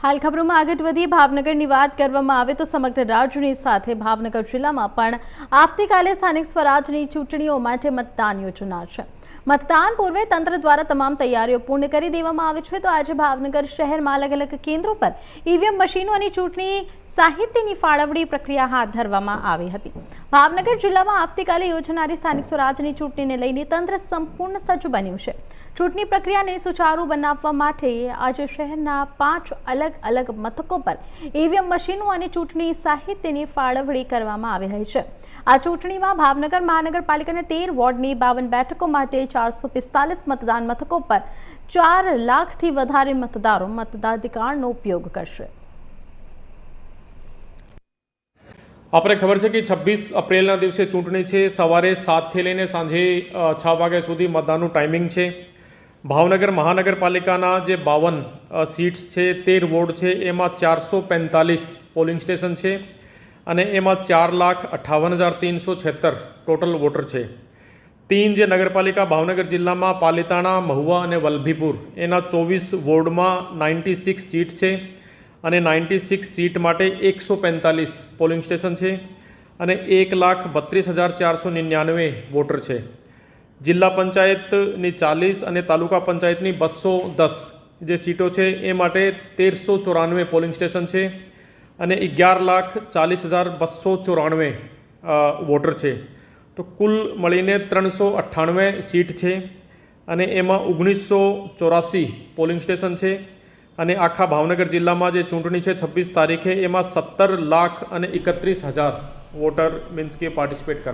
હાલ ખબરોમાં આગળ વધી ભાવનગરની વાત કરવામાં આવે તો સમગ્ર રાજ્યની સાથે ભાવનગર જિલ્લામાં પણ આવતીકાલે સ્થાનિક સ્વરાજની ચૂંટણીઓ માટે મતદાન યોજાનાર છે। મતદાન પૂર્વે તંત્ર દ્વારા તમામ તૈયારીઓ પૂર્ણ કરી દેવામાં આવી છે। તો આજે ભાવનગર શહેરમાં અલગ અલગ કેન્દ્રો પર ઈવીએમ મશીનો અને ચૂંટણી સાહિત્યની ફાળવણી પ્રક્રિયા હાથ ધરવામાં આવી હતી। ભાવનગર જિલ્લામાં આવતીકાલે યોજાનારી સ્થાનિક સ્વરાજની ચૂંટણીને લઈને તંત્ર સંપૂર્ણ સજ્જ બન્યું છે। ચૂંટણી પ્રક્રિયાને સુચારુ બનાવવા માટે આજે શહેરના 5 અલગ મથકો પર ઈવીએમ મશીનો અને ચૂંટણી સાહિત્યની ફાળવણી કરવામાં આવી રહી છે। આ ચૂંટણીમાં ભાવનગર મહાનગરપાલિકાના 13 વોર્ડની 52 બેઠકો માટે 445 મતદાન મથકો પર 4 લાખથી વધારે મતદારો મતદાધિકારનો ઉપયોગ કરશે। આપણે ખબર છે કે 26 એપ્રિલના દિવસે ચૂંટણી છે। સવારે 7 થી લઈને સાંજે 6 વાગ્યા સુધી મતદાનનું ટાઈમિંગ છે। ભાવનગર મહાનગરપાલિકાના જે 52 સીટ્સ છે, 13 વોર્ડ છે, એમાં 445 પોલિંગ સ્ટેશન છે અને એમાં 4,58,376 ટોટલ વોટર છે। 3 જે નગરપાલિકા ભાવનગર જિલ્લામાં પાલિતાણા, મહુવા અને વલભીપુર એના 24 વોર્ડમાં 96 સીટ છે અને 96 સીટ માટે 145 પોલિંગ સ્ટેશન છે અને 1,32,499 વોટર છે। જિલ્લા પંચાયતની 40 અને તાલુકા પંચાયતની 210 જે સીટો છે એ માટે 1394 પોલિંગ સ્ટેશન છે અને 11,40,294 વોટર છે। તો કુલ મળીને 398 સીટ છે અને એમાં 1984 પોલિંગ સ્ટેશન છે અને આખા ભાવનગર જિલ્લામાં જે ચૂંટણી છે 26 તારીખે એમાં 17,31,000 વોટર મીન્સ કે પાર્ટિસિપેટ કરવા।